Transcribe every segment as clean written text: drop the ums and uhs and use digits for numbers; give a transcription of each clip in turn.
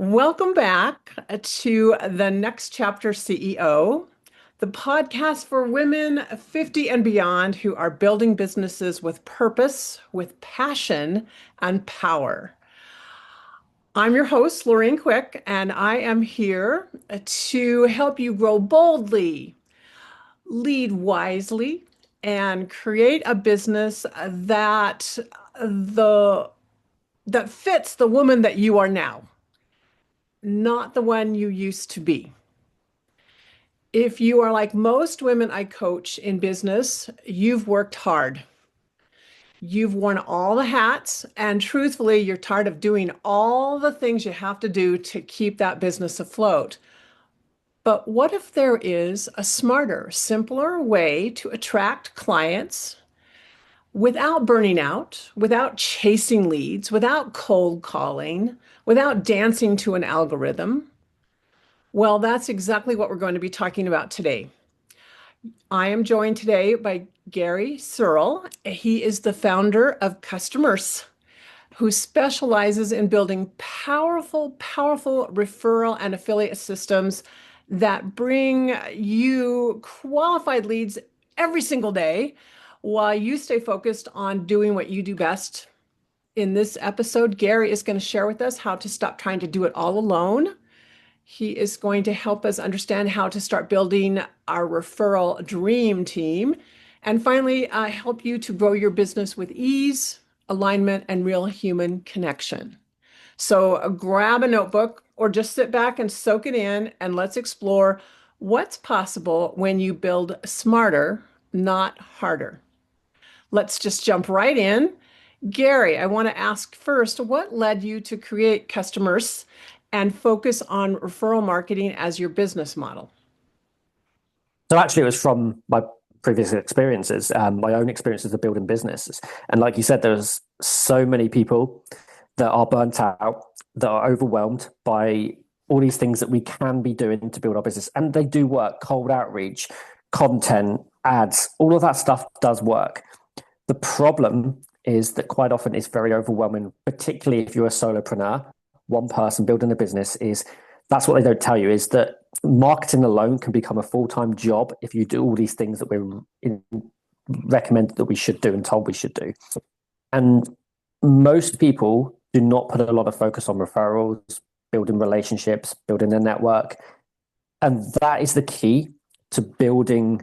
Welcome back to the Next Chapter CEO, the podcast for women 50 and beyond who are building businesses with purpose, with passion, and power. I'm your host, Lorraine Quick, and I am here to help you grow boldly, lead wisely, and create a business the that fits the woman that you are now, not the one you used to be. If you are like most women I coach in business, you've worked hard. You've worn all the hats, and truthfully, you're tired of doing all the things you have to do to keep that business afloat. But what if there is a smarter, simpler way to attract clients without burning out, without chasing leads, without cold calling, without dancing to an algorithm? Well, that's exactly what we're going to be talking about today. I am joined today by Gary Searle. He is the founder of Customers, who specializes in building powerful referral and affiliate systems that bring you qualified leads every single day while you stay focused on doing what you do best. In this episode, Gary is going to share with us how to stop trying to do it all alone. He is going to help us understand how to start building our referral dream team. And finally, help you to grow your business with ease, alignment, and real human connection. So grab a notebook or just sit back and soak it in, and let's explore what's possible when you build smarter, not harder. Let's just jump right in. Gary, I want to ask first, what led you to create Customers and focus on referral marketing as your business model? So actually, it was from my previous experiences, my own experiences of building businesses. And like you said, there's so many people that are burnt out, that are overwhelmed by all these things that we can be doing to build our business. And they do work: cold outreach, content, ads, all of that stuff does work. The problem is that quite often it's very overwhelming, particularly if you're a solopreneur, one person building a business. That's what they don't tell you, is that marketing alone can become a full-time job if you do all these things that we're recommended that we should do and told we should do. And most people do not put a lot of focus on referrals, building relationships, building a network. And that is the key to building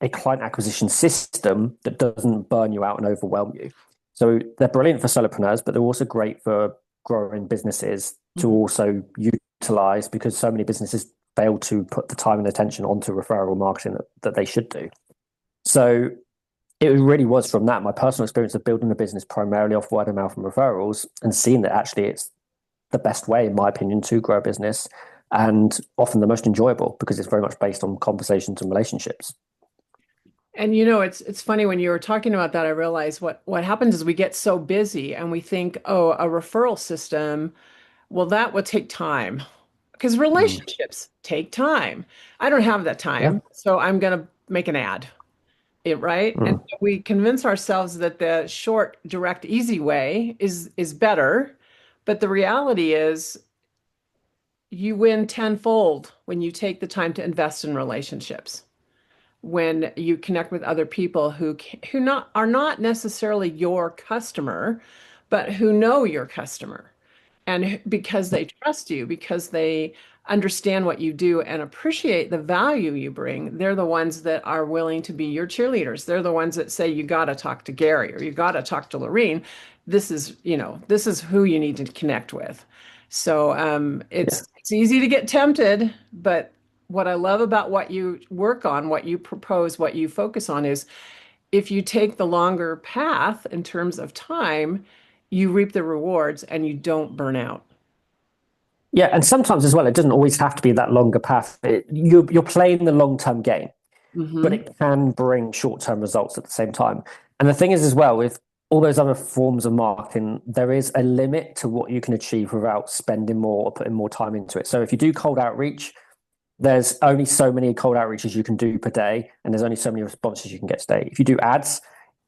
a client acquisition system that doesn't burn you out and overwhelm you. So they're brilliant for solopreneurs, but they're also great for growing businesses to also utilize, because so many businesses fail to put the time and attention onto referral marketing that they should do. So it really was from that, my personal experience of building a business primarily off word of mouth and referrals, and seeing that actually it's the best way, in my opinion, to grow a business, and often the most enjoyable, because it's very much based on conversations and relationships. And it's funny, when you were talking about that, I realized what happens is we get so busy and we think, oh, a referral system, well, that would take time, because relationships take time. I don't have that Yeah. time, so I'm going to make an ad, right? And Mm. so we convince ourselves that the short, direct, easy way is better. But the reality is you win tenfold when you take the time to invest in relationships, when you connect with other people who are not necessarily your customer, but who know your customer. And because they trust you, because they understand what you do and appreciate the value you bring, they're the ones that are willing to be your cheerleaders. They're the ones that say, you got to talk to Gary, or you got to talk to Lorene. This is who you need to connect with. So Yeah. it's easy to get tempted, but what I love about what you work on, what you propose, what you focus on is, if you take the longer path in terms of time, you reap the rewards and you don't burn out. Yeah, and sometimes as well, it doesn't always have to be that longer path. You're playing the long-term game, but Hmm. it can bring short-term results at the same time. And the thing is as well, with all those other forms of marketing, there is a limit to what you can achieve without spending more or putting more time into it. So if you do cold outreach, there's only so many cold outreaches you can do per day, and there's only so many responses you can get today. If you do ads,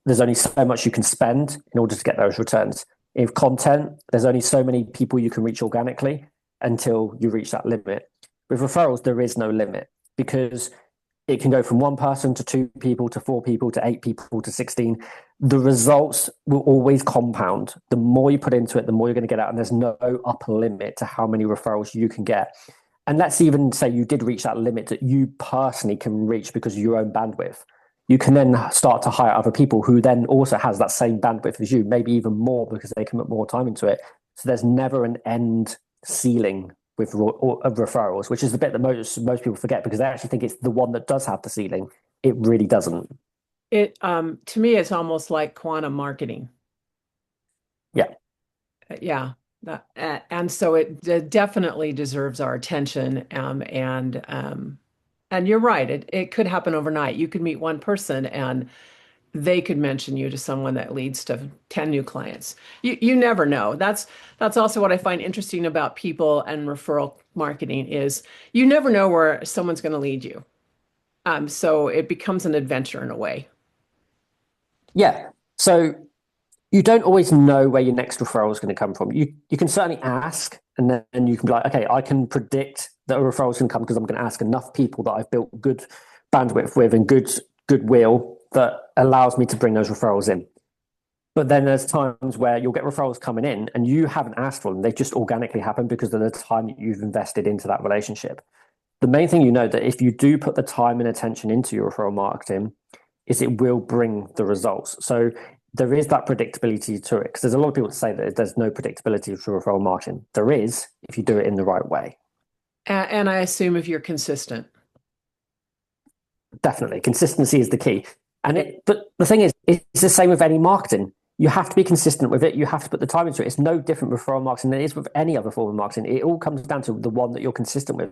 there's only so much you can spend in order to get those returns. If content, there's only so many people you can reach organically, until you reach that limit. With referrals, there is no limit because it can go from one person to two people to four people to eight people to 16. The results will always compound. The more you put into it, the more you're going to get out. And there's no upper limit to how many referrals you can get. And let's even say you did reach that limit that you personally can reach because of your own bandwidth. You can then start to hire other people who then also has that same bandwidth as you, maybe even more because they can put more time into it. So there's never an end ceiling with referrals, which is the bit that most people forget because they actually think it's the one that does have the ceiling. It really doesn't. It to me, it's almost like quantum marketing. Yeah. Yeah. And so it definitely deserves our attention. And you're right. It could happen overnight. You could meet one person and they could mention you to someone that leads to 10 new clients. You never know. That's also what I find interesting about people and referral marketing is you never know where someone's going to lead you. So it becomes an adventure in a way. Yeah. So you don't always know where your next referral is going to come from. You can certainly ask, and then you can be like, okay, I can predict that a referral is going to come because I'm going to ask enough people that I've built good bandwidth with and goodwill that allows me to bring those referrals in. But then there's times where you'll get referrals coming in and you haven't asked for them. They just organically happen because of the time that you've invested into that relationship. The main thing you know that if you do put the time and attention into your referral marketing is it will bring the results. So there is that predictability to it because there's a lot of people that say that there's no predictability to referral marketing. There is if you do it in the right way. And I assume if you're consistent. Definitely. Consistency is the key. But the thing is, it's the same with any marketing. You have to be consistent with it. You have to put the time into it. It's no different with referral marketing than it is with any other form of marketing. It all comes down to the one that you're consistent with.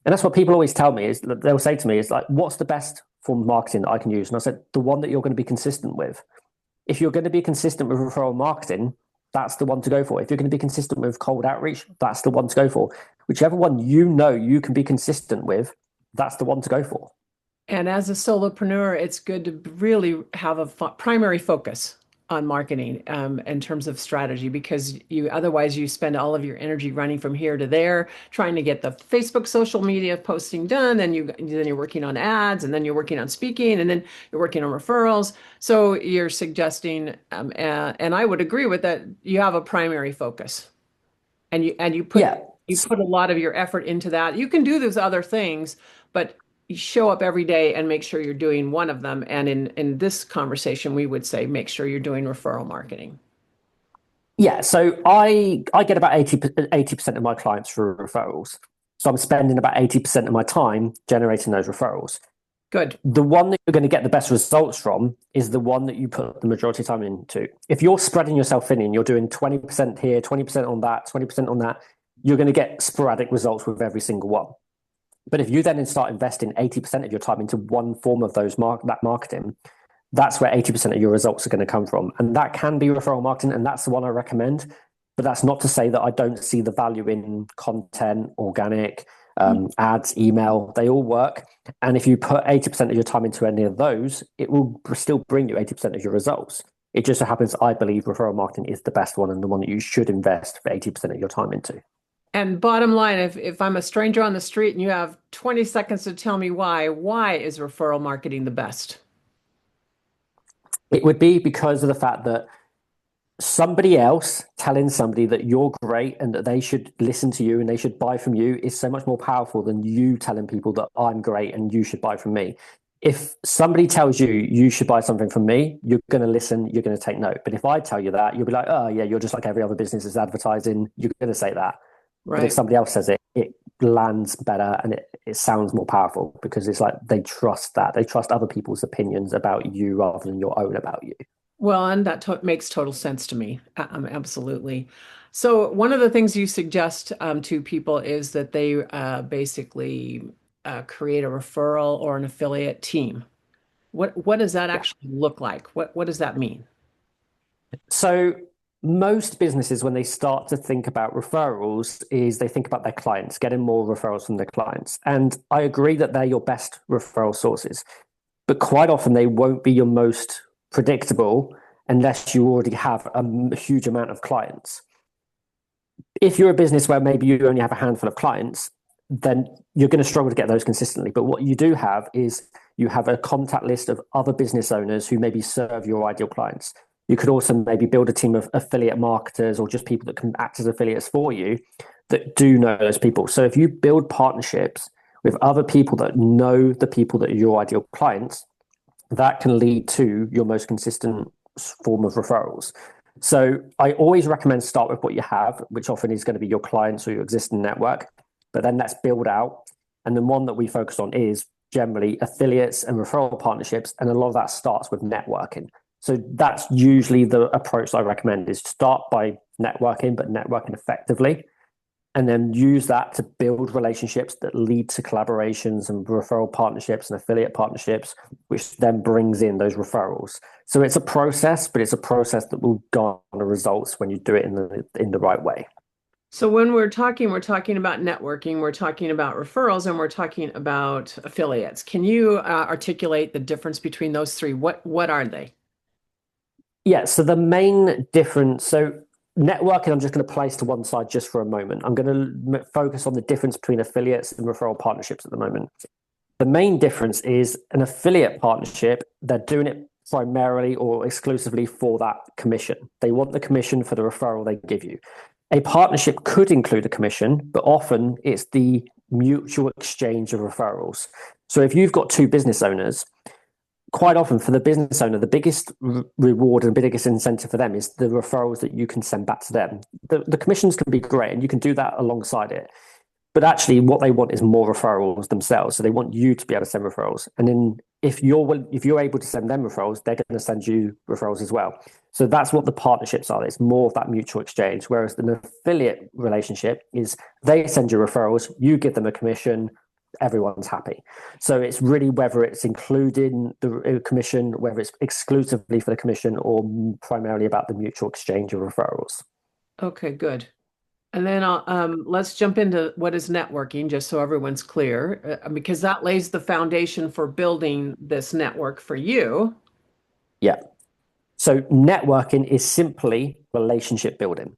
And that's what people always tell me is they'll say to me is like, what's the best form of marketing that I can use? And I said, the one that you're going to be consistent with. If you're going to be consistent with referral marketing, that's the one to go for. If you're going to be consistent with cold outreach, that's the one to go for. Whichever one you know you can be consistent with, that's the one to go for. And as a solopreneur, it's good to really have a primary focus on marketing in terms of strategy because you otherwise you spend all of your energy running from here to there trying to get the Facebook social media posting done, then you're working on ads, and then you're working on speaking, and then you're working on referrals. So you're suggesting, and I would agree with that. You have a primary focus, and Yeah. you put a lot of your effort into that. You can do those other things, but you show up every day and make sure you're doing one of them. And in this conversation, we would say make sure you're doing referral marketing. Yeah, so I get about 80% of my clients through referrals. So I'm spending about 80% of my time generating those referrals. Good. The one that you're going to get the best results from is the one that you put the majority of time into. If you're spreading yourself thin and you're doing 20% here, 20% on that, 20% on that, you're going to get sporadic results with every single one. But if you then start investing 80% of your time into one form of that marketing, that's where 80% of your results are going to come from. And that can be referral marketing, and that's the one I recommend. But that's not to say that I don't see the value in content, organic, ads, email. They all work. And if you put 80% of your time into any of those, it will still bring you 80% of your results. It just so happens, I believe referral marketing is the best one and the one that you should invest for 80% of your time into. And bottom line, if I'm a stranger on the street and you have 20 seconds to tell me why is referral marketing the best? It would be because of the fact that somebody else telling somebody that you're great and that they should listen to you and they should buy from you is so much more powerful than you telling people that I'm great and you should buy from me. If somebody tells you you should buy something from me, you're going to listen, you're going to take note. But if I tell you that, you'll be like, oh, yeah, you're just like every other business is advertising. You're going to say that. But if Right. somebody else says it, it lands better and it sounds more powerful because it's like they trust that. They trust other people's opinions about you rather than your own about you. Well, and that makes total sense to me. Absolutely. So one of the things you suggest to people is that they basically create a referral or an affiliate team. What does that Yeah. actually look like? What does that mean? So most businesses, when they start to think about referrals, is they think about their clients, getting more referrals from their clients. And I agree that they're your best referral sources, but quite often they won't be your most predictable unless you already have a huge amount of clients. if you're a business where maybe you only have a handful of clients, then you're going to struggle to get those consistently. But what you do have is you have a contact list of other business owners who maybe serve your ideal clients. You could also maybe build a team of affiliate marketers or just people that can act as affiliates for you that do know those people. So if you build partnerships with other people that know the people that are your ideal clients, that can lead to your most consistent form of referrals. So I always recommend start with what you have, which often is going to be your clients or your existing network, but then let's build out. And the one that we focus on is generally affiliates and referral partnerships. And a lot of that starts with networking. So that's usually the approach I recommend is start by networking, but networking effectively, and then use that to build relationships that lead to collaborations and referral partnerships and affiliate partnerships, which then brings in those referrals. So it's a process, but it's a process that will garner results when you do it in the right way. So when we're talking about networking, we're talking about referrals, and we're talking about affiliates. Can you articulate the difference between those three? What are they? Yeah, so the main difference, so networking, I'm just going to place to one side just for a moment. I'm going to focus on the difference between affiliates and referral partnerships at the moment. The main difference is an affiliate partnership, they're doing it primarily or exclusively for that commission. They want the commission for the referral they give you. A partnership could include a commission, but often it's the mutual exchange of referrals. So if you've got two business owners, quite often for the business owner, the biggest reward and biggest incentive for them is the referrals that you can send back to them. The commissions can be great and you can do that alongside it. But actually, what they want is more referrals themselves. So they want you to be able to send referrals. And then if you're able to send them referrals, they're going to send you referrals as well. So that's what the partnerships are. It's more of that mutual exchange. Whereas an affiliate relationship is they send you referrals, you give them a commission, everyone's happy. So it's really whether it's included in the commission, whether it's exclusively for the commission, or primarily about the mutual exchange of referrals. Okay, good. And then let's jump into what is networking, just so everyone's clear, because that lays the foundation for building this network for you. Yeah. So networking is simply relationship building.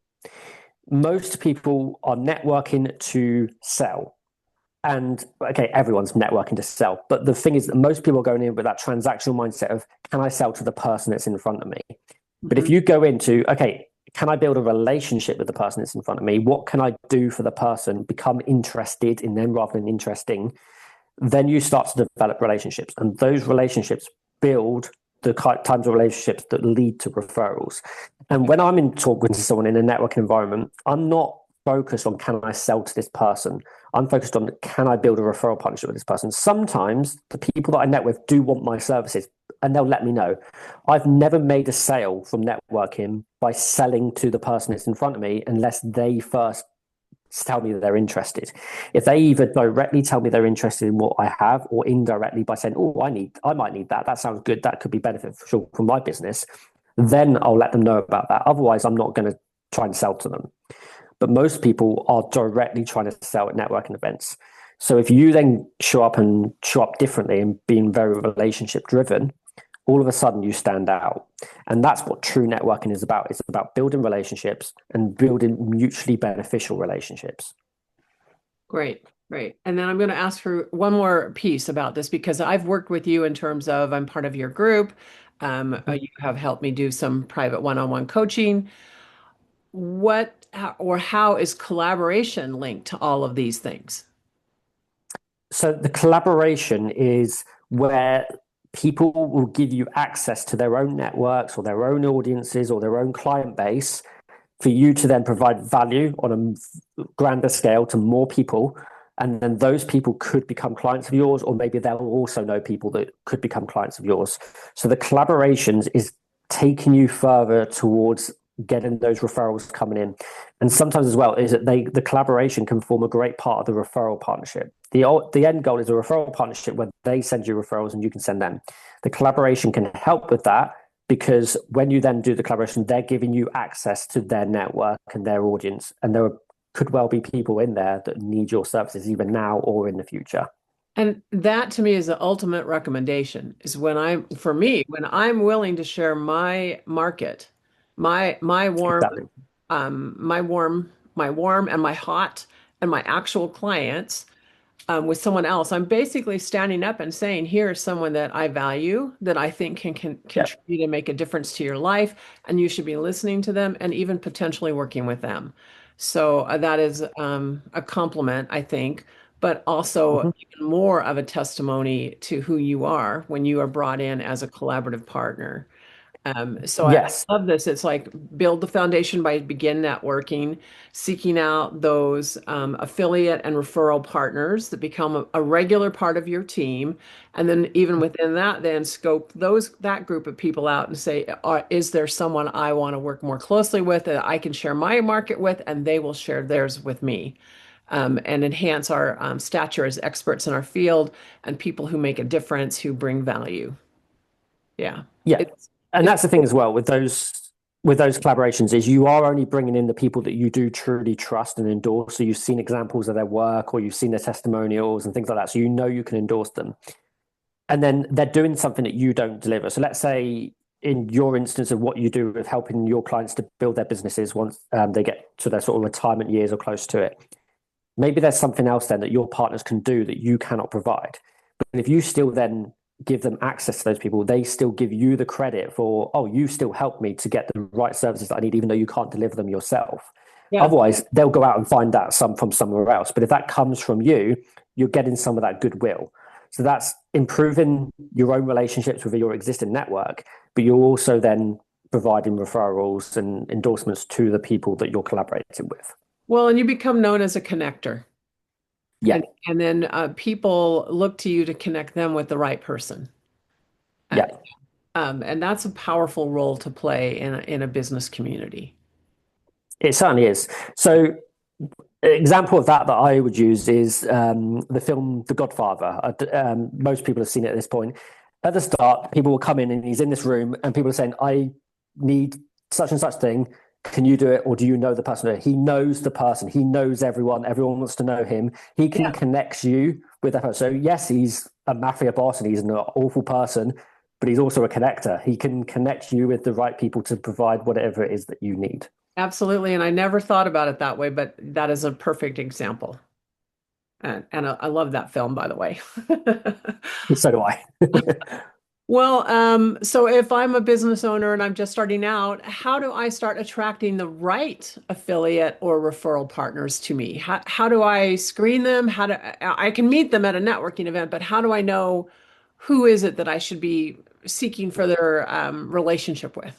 Most people are networking to sell. And okay, everyone's networking to sell. But the thing is that most people are going in with that transactional mindset of, can I sell to the person that's in front of me? But if Mhm. you go into, okay, can I build a relationship with the person that's in front of me? What can I do for the person? Become interested in them rather than interesting. Then you start to develop relationships. And those relationships build the types of relationships that lead to referrals. And when I'm in talking to someone in a networking environment, I'm not focused on can I sell to this person. I'm focused on can I build a referral partnership with this person. Sometimes the people that I net with do want my services and they'll let me know. I've never made a sale from networking by selling to the person that's in front of me unless they first tell me that they're interested. If they either directly tell me they're interested in what I have, or indirectly by saying, "Oh, I might need that. That sounds good. That could be beneficial for my business," then I'll let them know about that. Otherwise, I'm not going to try and sell to them. But most people are directly trying to sell at networking events. So if you then show up differently and being very relationship driven, all of a sudden you stand out. And that's what true networking is about. It's about building relationships and building mutually beneficial relationships. Great, great. And then I'm going to ask for one more piece about this because I've worked with you in terms of I'm part of your group. You have helped me do some private one-on-one coaching. Or how is collaboration linked to all of these things? So the collaboration is where people will give you access to their own networks or their own audiences or their own client base for you to then provide value on a grander scale to more people. And then those people could become clients of yours, or maybe they'll also know people that could become clients of yours. So the collaborations is taking you further towards getting those referrals coming in. And sometimes as well is that the collaboration can form a great part of the referral partnership. The end goal is a referral partnership where they send you referrals and you can send them. The collaboration can help with that because when you then do the collaboration, they're giving you access to their network and their audience. And there could well be people in there that need your services either now or in the future. And that to me is the ultimate recommendation is for me, when I'm willing to share my market, my warm Exactly. my warm my warm and my hot and my actual clients with someone else, I'm basically standing up and saying, here's someone that I value, that I think can Yeah. contribute and make a difference to your life, and you should be listening to them and even potentially working with them. So that is a compliment, I think, but also Mhm. even more of a testimony to who you are when you are brought in as a collaborative partner. So I Yes. love this. It's like build the foundation by begin networking, seeking out those affiliate and referral partners that become a regular part of your team. And then even within that, then scope that group of people out and say, is there someone I want to work more closely with that I can share my market with, and they will share theirs with me. And enhance our stature as experts in our field and people who make a difference, who bring value. Yeah. Yeah. It's And it's that's the thing as well with those collaborations is you are only bringing in the people that you do truly trust and endorse. So you've seen examples of their work or you've seen their testimonials and things like that. So you know you can endorse them. And then they're doing something that you don't deliver. So let's say in your instance of what you do with helping your clients to build their businesses once they get to their sort of retirement years or close to it. Maybe there's something else then that your partners can do that you cannot provide. But if you still then give them access to those people, they still give you the credit for, oh, you still helped me to get the right services that I need, even though you can't deliver them yourself. yeah. Otherwise, they'll go out and find that some from somewhere else. But if that comes from you, you're getting some of that goodwill. So that's improving your own relationships with your existing network, but you're also then providing referrals and endorsements to the people that you're collaborating with. Well, and you become known as a connector. Yeah, And then people look to you to connect them with the right person. Uh, yeah. and that's a powerful role to play in a business community. It certainly is. So, an example of that I would use is the film The Godfather. Most people have seen it at this point. At the start, people will come in and he's in this room, and people are saying, "I need such and such thing. Can you do it, or do you know the person?" He knows the person. He knows everyone. Everyone wants to know him. He can Yeah, connect you with that person. So yes, he's a mafia boss and he's an awful person, but he's also a connector. He can connect you with the right people to provide whatever it is that you need. absolutely. And I never thought about it that way, but that is a perfect example. And I love that film, by the way. So do I. Well, so if I'm a business owner and I'm just starting out, how do I start attracting the right affiliate or referral partners to me? How do I screen them? I can meet them at a networking event, but how do I know who is it that I should be seeking further relationship with?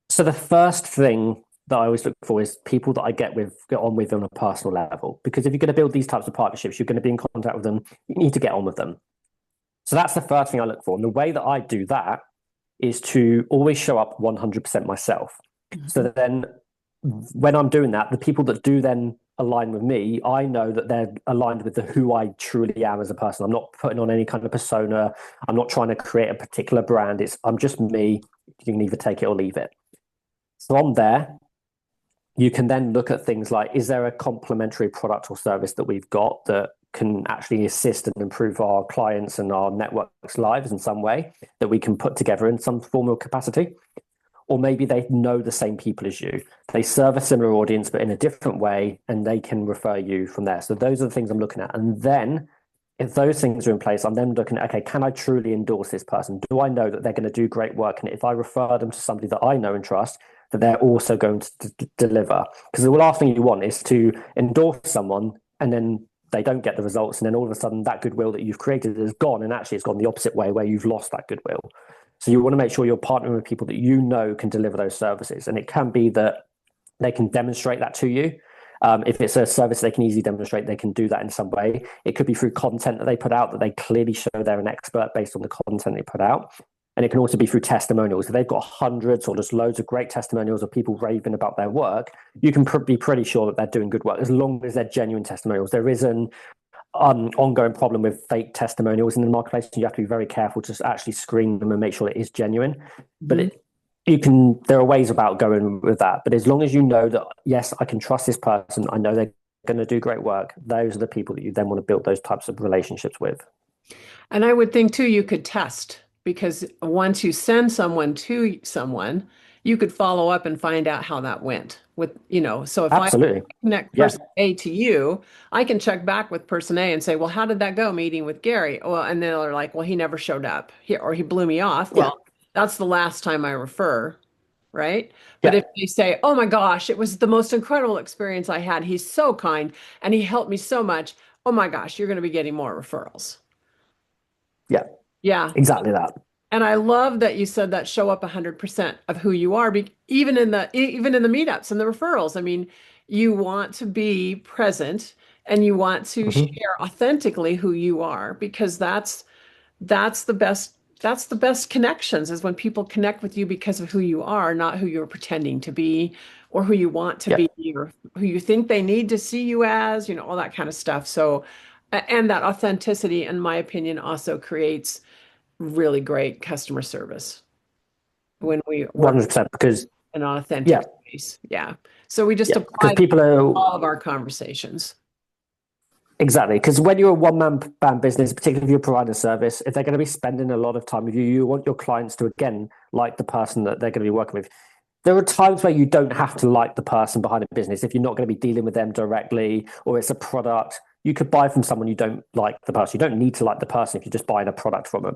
So the first thing that I always look for is people that I get on with on a personal level. Because if you're going to build these types of partnerships, you're going to be in contact with them. You need to get on with them. So that's the first thing I look for. And the way that I do that is to always show up 100% myself. So Mhm. that then when I'm doing that, the people that do then align with me, I know that they're aligned with who I truly am as a person. I'm not putting on any kind of persona. I'm not trying to create a particular brand. I'm just me. You can either take it or leave it. From there, you can then look at things like, is there a complementary product or service that we've got that can actually assist and improve our clients and our network's lives in some way that we can put together in some form of capacity? Or maybe they know the same people as you. They serve a similar audience, but in a different way, and they can refer you from there. So those are the things I'm looking at. And then if those things are in place, I'm then looking at, okay, can I truly endorse this person? Do I know that they're going to do great work? And if I refer them to somebody that I know and trust, that they're also going to deliver? Because the last thing you want is to endorse someone and then they don't get the results. And then all of a sudden that goodwill that you've created is gone. And actually it's gone the opposite way where you've lost that goodwill. So you want to make sure you're partnering with people that you know can deliver those services. And it can be that they can demonstrate that to you. If it's a service they can easily demonstrate, they can do that in some way. It could be through content that they put out that they clearly show they're an expert based on the content they put out. And it can also be through testimonials. If they've got hundreds or just loads of great testimonials of people raving about their work, you can be pretty sure that they're doing good work as long as they're genuine testimonials. There is an ongoing problem with fake testimonials in the marketplace. You have to be very careful to actually screen them and make sure it is genuine. But there are ways about going with that. But as long as you know that, yes, I can trust this person, I know they're going to do great work, those are the people that you then want to build those types of relationships with. And I would think too, you could test because once you send someone to someone, you could follow up and find out how that went with, so if I Absolutely. connect Yeah. person A to you, I can check back with person A and say, well, how did that go meeting with Gary? Well, and then they're like, well, he never showed up or he blew me off. Yeah. Well, that's the last time I refer, right? But if Yeah. they say, oh my gosh, it was the most incredible experience I had. He's so kind and he helped me so much. Oh my gosh, you're going to be getting more referrals. Yeah. Yeah. Exactly that. And I love that you said that show up 100% of who you are, even in the meetups and the referrals. I mean, you want to be present and you want to Mhm. share authentically who you are because that's the best connections is when people connect with you because of who you are, not who you're pretending to be or who you want to Yeah. be or who you think they need to see you as, all that kind of stuff. So, and that authenticity, in my opinion, also creates really great customer service when we work 100%. Because, in an yeah. authentic space. Yeah. So we just Yeah. Because apply that people to are all of our conversations. exactly. Because when you're a one-man band business, particularly if you're providing a service, if they're going to be spending a lot of time with you, you want your clients to, again, like the person that they're going to be working with. There are times where you don't have to like the person behind a business. If you're not going to be dealing with them directly or it's a product, you could buy from someone you don't like the person. You don't need to like the person if you're just buying a product from them.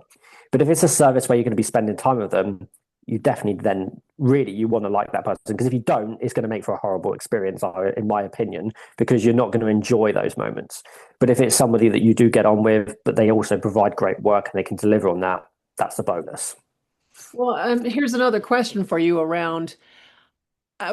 But if it's a service where you're going to be spending time with them, you definitely then really you want to like that person because if you don't, it's going to make for a horrible experience, in my opinion, because you're not going to enjoy those moments. But if it's somebody that you do get on with, but they also provide great work and they can deliver on that, that's the bonus. Well, here's another question for you around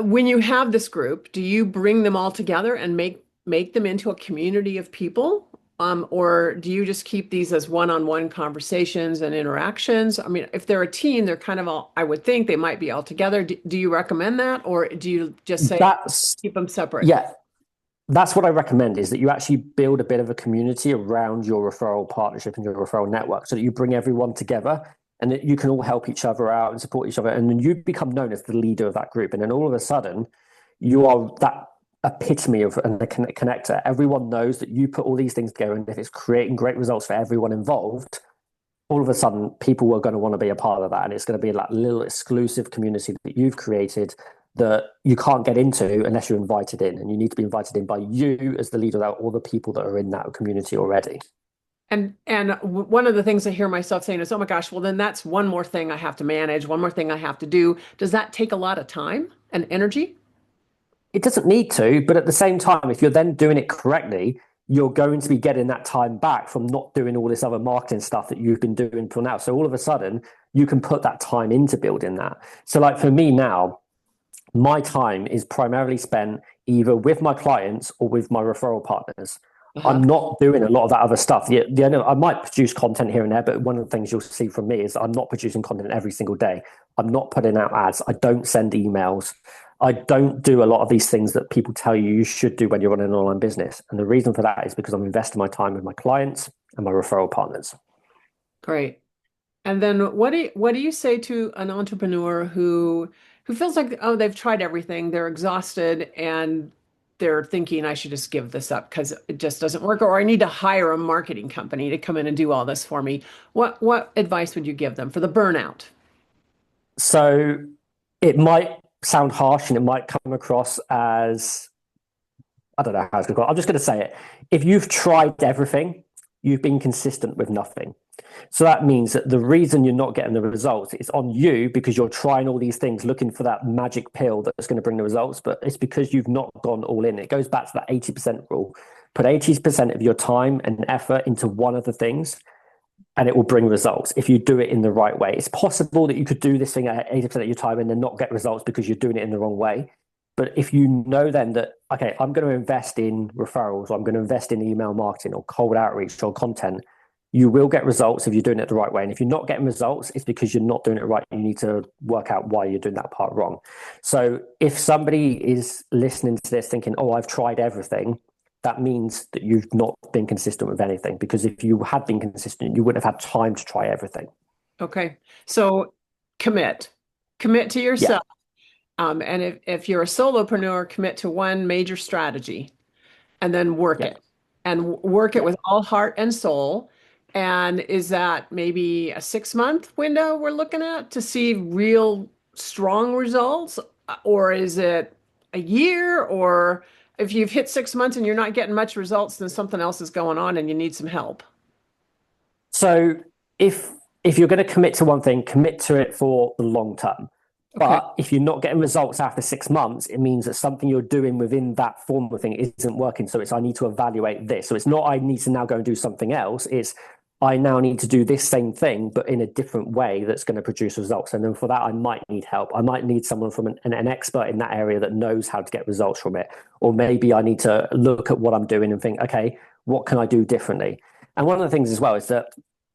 when you have this group, do you bring them all together and make them into a community of people? Or do you just keep these as one-on-one conversations and interactions? I mean, if they're a team, they're kind of all, I would think they might be all together. Do you recommend that, or do you just say That's keep them separate? yeah, that's what I recommend is that you actually build a bit of a community around your referral partnership and your referral network so that you bring everyone together and that you can all help each other out and support each other. And then you become known as the leader of that group. And then all of a sudden, you are that epitome of and the connector. Everyone knows that you put all these things together. And if it's creating great results for everyone involved, all of a sudden people are going to want to be a part of that. And it's going to be that little exclusive community that you've created that you can't get into unless you're invited in. And you need to be invited in by you as the leader of that, all the people that are in that community already. And one of the things I hear myself saying is, "Oh my gosh, well then that's one more thing I have to manage, one more thing I have to do." Does that take a lot of time and energy? It doesn't need to, but at the same time, if you're then doing it correctly, you're going to be getting that time back from not doing all this other marketing stuff that you've been doing for now. So all of a sudden, you can put that time into building that. So, like for me now, my time is primarily spent either with my clients or with my referral partners. Uh-huh. I'm not doing a lot of that other stuff. Yeah, I might produce content here and there, but one of the things you'll see from me is I'm not producing content every single day. I'm not putting out ads. I don't send emails. I don't do a lot of these things that people tell you should do when you're running an online business. And the reason for that is because I'm investing my time with my clients and my referral partners. Great. And then what do you say to an entrepreneur who feels like oh they've tried everything, they're exhausted and they're thinking I should just give this up because it just doesn't work or I need to hire a marketing company to come in and do all this for me. What advice would you give them for the burnout? So it might sound harsh and it might come across as I don't know how it's going to go. I'm just going to say it. If you've tried everything, you've been consistent with nothing. So that means that the reason you're not getting the results is on you because you're trying all these things, looking for that magic pill that's going to bring the results, but it's because you've not gone all in. It goes back to that 80% rule. Put 80% of your time and effort into one of the things, and it will bring results if you do it in the right way. It's possible that you could do this thing at 80% of your time and then not get results because you're doing it in the wrong way. But if you know then that, okay, I'm going to invest in referrals, or I'm going to invest in email marketing or cold outreach or content, you will get results if you're doing it the right way. And if you're not getting results, it's because you're not doing it right. You need to work out why you're doing that part wrong. So if somebody is listening to this thinking, oh, I've tried everything, that means that you've not been consistent with anything. Because if you had been consistent, you wouldn't have had time to try everything. Okay. So commit. Commit to Yeah. yourself. And if you're a solopreneur, commit to one major strategy and then work Yeah. it and work it Yeah. with all heart and soul. And is that maybe a 6-month window we're looking at to see real strong results, or is it a year? Or if you've hit 6 months and you're not getting much results, then something else is going on and you need some help. So if if you're going to commit to one thing, commit to it for the long term. Okay. But if you're not getting results after 6 months, it means that something you're doing within that form of thing isn't working. So it's I need to evaluate this. So it's not I need to now go and do something else. It's I now need to do this same thing, but in a different way that's going to produce results. And then for that, I might need help. I might need someone from an expert in that area that knows how to get results from it. Or maybe I need to look at what I'm doing and think, okay, what can I do differently? And one of the things as well is that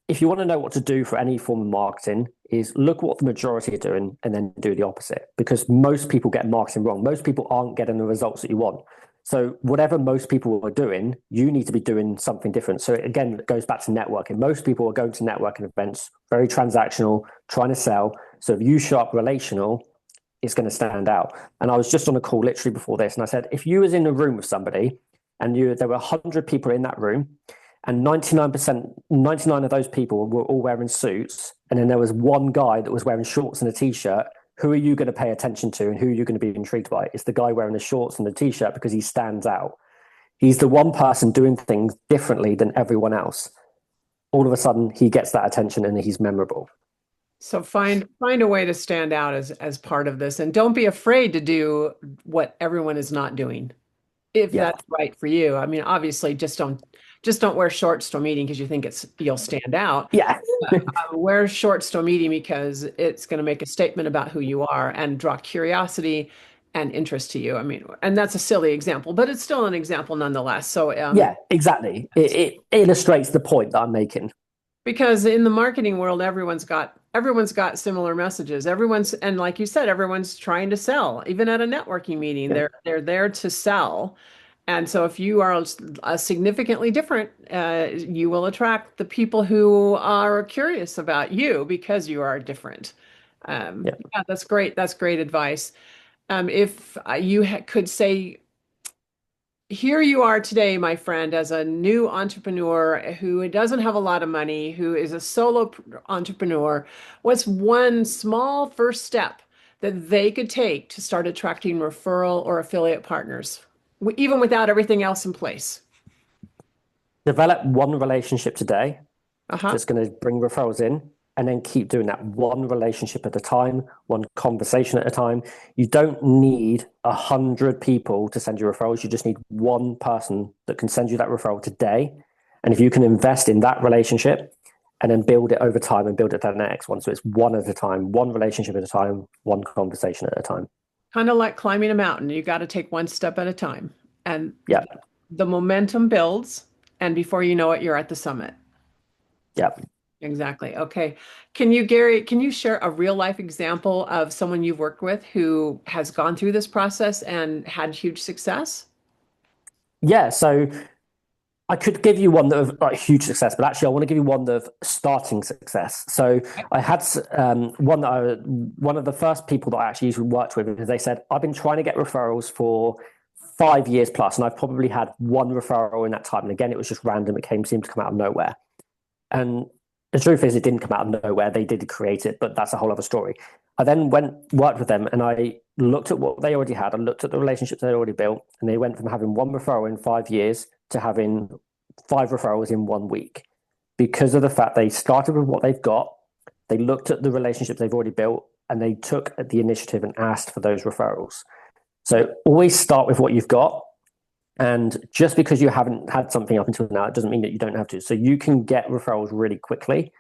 if you want to know what to do for any form of marketing, is look what the majority are doing and then do the opposite. Because most people get marketing wrong. Most people aren't getting the results that you want. So whatever most people are doing, you need to be doing something different. So again, it goes back to networking. Most people are going to networking events, very transactional, trying to sell. So if you show up relational, it's going to stand out. And I was just on a call literally before this, and I said, if you was in a room with somebody and there were 100 people in that room, and 99 of those people were all wearing suits, and then there was one guy that was wearing shorts and a t-shirt, who are you going to pay attention to and who are you going to be intrigued by? It's the guy wearing the shorts and the t-shirt because he stands out. He's the one person doing things differently than everyone else. All of a sudden, he gets that attention and he's memorable. So find a way to stand out as part of this, and don't be afraid to do what everyone is not doing, if Yeah. that's right for you. I mean, obviously, just don't wear shorts to a meeting because you think you'll stand out. Yeah. Wear shorts to a meeting because it's going to make a statement about who you are and draw curiosity and interest to you. I mean, and that's a silly example, but it's still an example nonetheless. So, Yeah, exactly. It illustrates the point that I'm making. because in the marketing world, everyone's got similar messages. And like you said, everyone's trying to sell. Even at a networking meeting, Yeah. they're there to sell. And so if you are significantly different, you will attract the people who are curious about you because you are different. Yeah. Yeah, that's great. That's great advice. If you could say, here you are today, my friend, as a new entrepreneur who doesn't have a lot of money, who is a entrepreneur, what's one small first step that they could take to start attracting referral or affiliate partners, even without everything else in place? Develop one relationship today Uh-huh. that's going to bring referrals in, and then keep doing that one relationship at a time, one conversation at a time. You don't need 100 people to send you referrals. You just need one person that can send you that referral today. And if you can invest in that relationship and then build it over time and build it to the next one. So it's one at a time, one relationship at a time, one conversation at a time. Kind of like climbing a mountain. You got to take one step at a time. And Yeah. the momentum builds, and before you know it, you're at the summit. Yeah. Exactly. Okay. Gary, can you share a real life example of someone you've worked with who has gone through this process and had huge success? Yeah. So I could give you one of like huge success, but actually, I want to give you one of starting success. So I had one of the first people that I actually worked with because they said, I've been trying to get referrals for 5 years plus, and I've probably had one referral in that time. And again, it was just random. Seemed to come out of nowhere. And the truth is, it didn't come out of nowhere. They did create it, but that's a whole other story. I then worked with them, and I looked at what they already had. I looked at the relationships they already built, and they went from having one referral in 5 years to having five referrals in 1 week because of the fact they started with what they've got. They looked at the relationships they've already built, and they took the initiative and asked for those referrals. So always start with what you've got. And just because you haven't had something up until now, it doesn't mean that you don't have to. So you can get referrals really quickly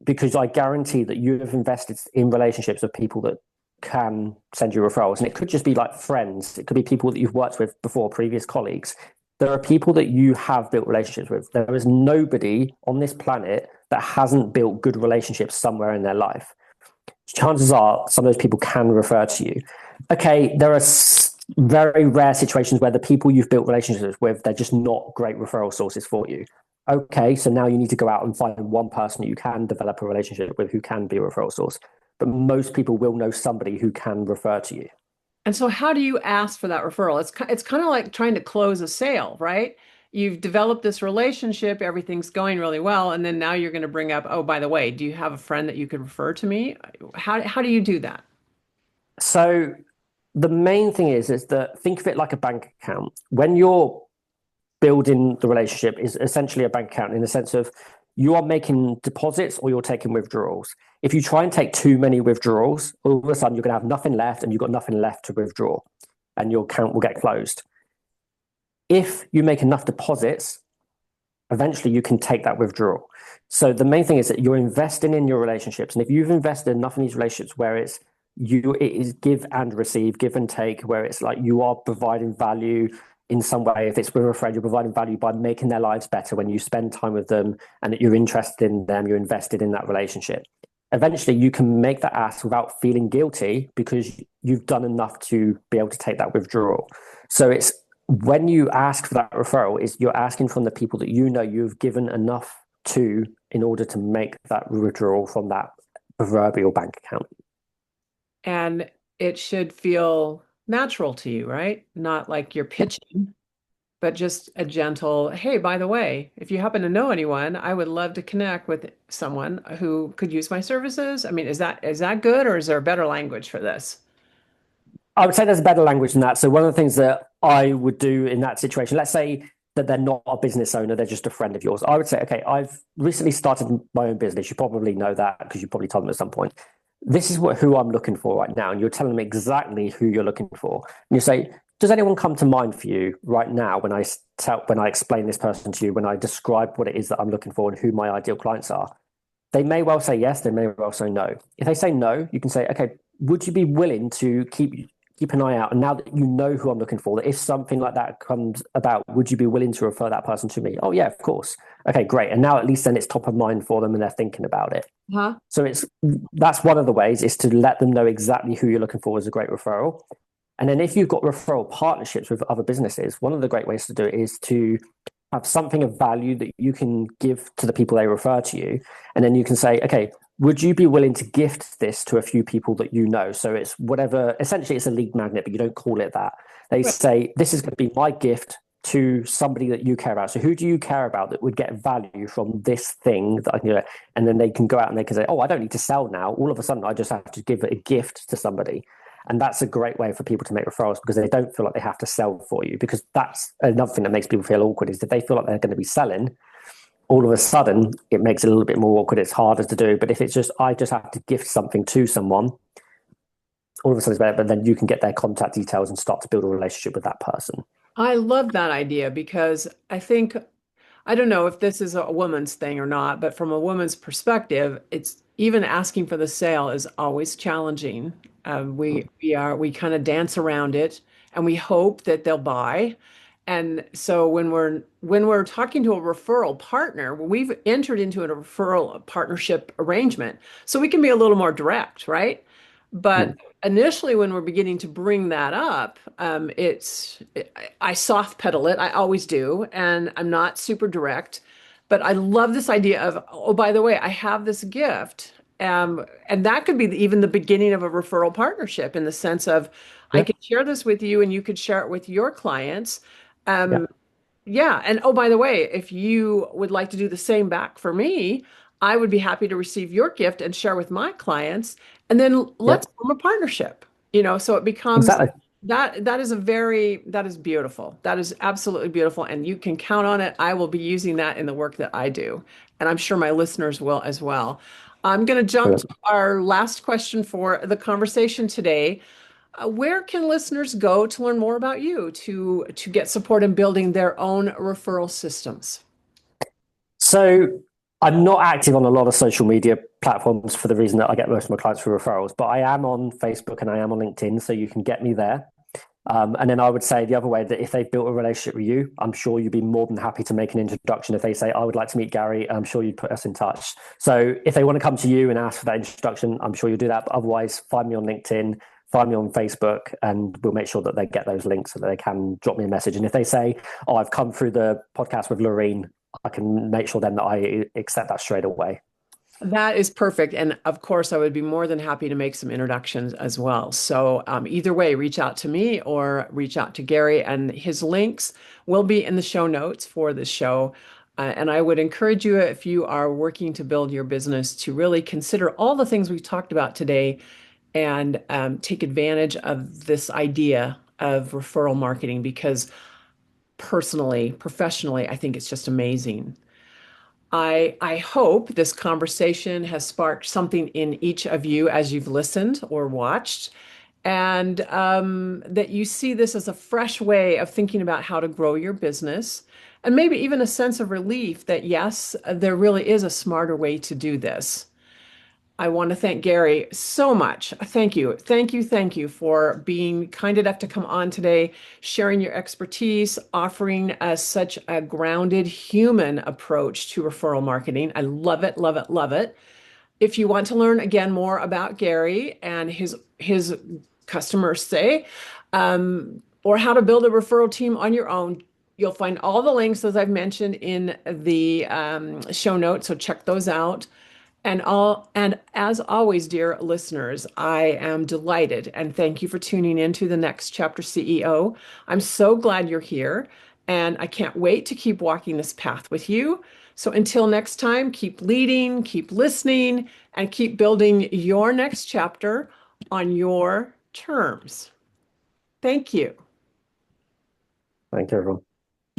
because I guarantee that you have invested in relationships with people that can send you referrals. And it could just be like friends. It could be people that you've worked with before, previous colleagues. There are people that you have built relationships with. There is nobody on this planet that hasn't built good relationships somewhere in their life. Chances are some of those people can refer to you. Okay, there are very rare situations where the people you've built relationships with, they're just not great referral sources for you. Okay, so now you need to go out and find one person that you can develop a relationship with who can be a referral source. But most people will know somebody who can refer to you. And so how do you ask for that referral? It's kind of like trying to close a sale, right? You've developed this relationship, everything's going really well, and then now you're going to bring up, oh, by the way, do you have a friend that you could refer to me? How do you do that? So the main thing is that think of it like a bank account. When you're building the relationship is essentially a bank account in the sense of you are making deposits or you're taking withdrawals. If you try and take too many withdrawals, all of a sudden you're going to have nothing left and you've got nothing left to withdraw and your account will get closed. If you make enough deposits, eventually you can take that withdrawal. So the main thing is that you're investing in your relationships. And if you've invested enough in these relationships where it is give and receive, give and take, where it's like you are providing value in some way. If it's with a friend, you're providing value by making their lives better when you spend time with them and that you're interested in them, you're invested in that relationship. Eventually, you can make that ask without feeling guilty because you've done enough to be able to take that withdrawal. So it's when you ask for that referral, is you're asking from the people that you know you've given enough to in order to make that withdrawal from that proverbial bank account. And it should feel natural to you, right? Not like you're Yep. pitching, but just a gentle, hey, by the way, if you happen to know anyone, I would love to connect with someone who could use my services. I mean, is that good or is there a better language for this? I would say there's a better language than that. So one of the things that I would do in that situation, let's say that they're not a business owner, they're just a friend of yours. I would say, okay, I've recently started my own business. You probably know that because you probably told them at some point. This is who I'm looking for right now. And you're telling me exactly who you're looking for. And you say, does anyone come to mind for you right now when I explain this person to you, when I describe what it is that I'm looking for and who my ideal clients are? They may well say yes, they may well say no. If they say no, you can say, okay, would you be willing to keep an eye out? And now that you know who I'm looking for, that if something like that comes about, would you be willing to refer that person to me? Oh yeah, of course. Okay, great. And now at least then it's top of mind for them and they're thinking about it. Huh? So that's one of the ways is to let them know exactly who you're looking for as a great referral. And then if you've got referral partnerships with other businesses, one of the great ways to do it is to have something of value that you can give to the people they refer to you. And then you can say, okay, would you be willing to gift this to a few people that you know? So it's whatever, essentially it's a lead magnet, but you don't call it that. They Right. say, this is going to be my gift to somebody that you care about. So who do you care about that would get value from this thing that I can do? And then they can go out and they can say, oh, I don't need to sell now. All of a sudden, I just have to give a gift to somebody. And that's a great way for people to make referrals because they don't feel like they have to sell for you. Because that's another thing that makes people feel awkward is that they feel like they're going to be selling. All of a sudden, it makes it a little bit more awkward. It's harder to do. But if it's just, I just have to gift something to someone, all of a sudden it's better. But then you can get their contact details and start to build a relationship with that person. I love that idea because I don't know if this is a woman's thing or not, but from a woman's perspective, it's even asking for the sale is always challenging. We kind of dance around it, and we hope that they'll buy. And so when we're talking to a referral partner, we've entered into a referral partnership arrangement, so we can be a little more direct, right? But Mm. initially, when we're beginning to bring that up, I soft pedal it. I always do, and I'm not super direct. But I love this idea of, oh, by the way, I have this gift. And that could be even the beginning of a referral partnership in the sense of I Yeah, could share this with you and you could share it with your clients. yeah, Um, yeah. And oh, by the way, if you would like to do the same back for me, I would be happy to receive your gift and share with my clients. And then yeah, let's form a partnership, so it becomes exactly. that is beautiful. That is absolutely beautiful. And you can count on it. I will be using that in the work that I do. And I'm sure my listeners will as well. I'm going to jump to Brilliant. our last question for the conversation today. Where can listeners go to learn more about you, to get support in building their own referral systems? So I'm not active on a lot of social media platforms for the reason that I get most of my clients through referrals, but I am on Facebook and I am on LinkedIn, so you can get me there. And then I would say the other way that if they've built a relationship with you, I'm sure you'd be more than happy to make an introduction. If they say, I would like to meet Gary, I'm sure you'd put us in touch. So if they want to come to you and ask for that introduction, I'm sure you'll do that. But otherwise, find me on LinkedIn, find me on Facebook, and we'll make sure that they get those links so that they can drop me a message. And if they say, oh, I've come through the podcast with Lorene, I can make sure then that I accept that straight away. That is perfect. And of course, I would be more than happy to make some introductions as well. So, either way, reach out to me or reach out to Gary, and his links will be in the show notes for this show. And I would encourage you, if you are working to build your business, to really consider all the things we've talked about today and take advantage of this idea of referral marketing because personally, professionally, I think it's just amazing. I hope this conversation has sparked something in each of you as you've listened or watched, and that you see this as a fresh way of thinking about how to grow your business, and maybe even a sense of relief that yes, there really is a smarter way to do this. I want to thank Gary so much. Thank you. Thank you. Thank you for being kind enough to come on today, sharing your expertise, offering us such a grounded human approach to referral marketing. I love it, love it, love it. If you want to learn again more about Gary and his customers say, or how to build a referral team on your own, you'll find all the links as I've mentioned in the show notes. So check those out. And as always, dear listeners, I am delighted and thank you for tuning in to the Next Chapter CEO. I'm so glad you're here, and I can't wait to keep walking this path with you. So until next time, keep leading, keep listening, and keep building your next chapter on your terms. Thank you. Thank you, everyone.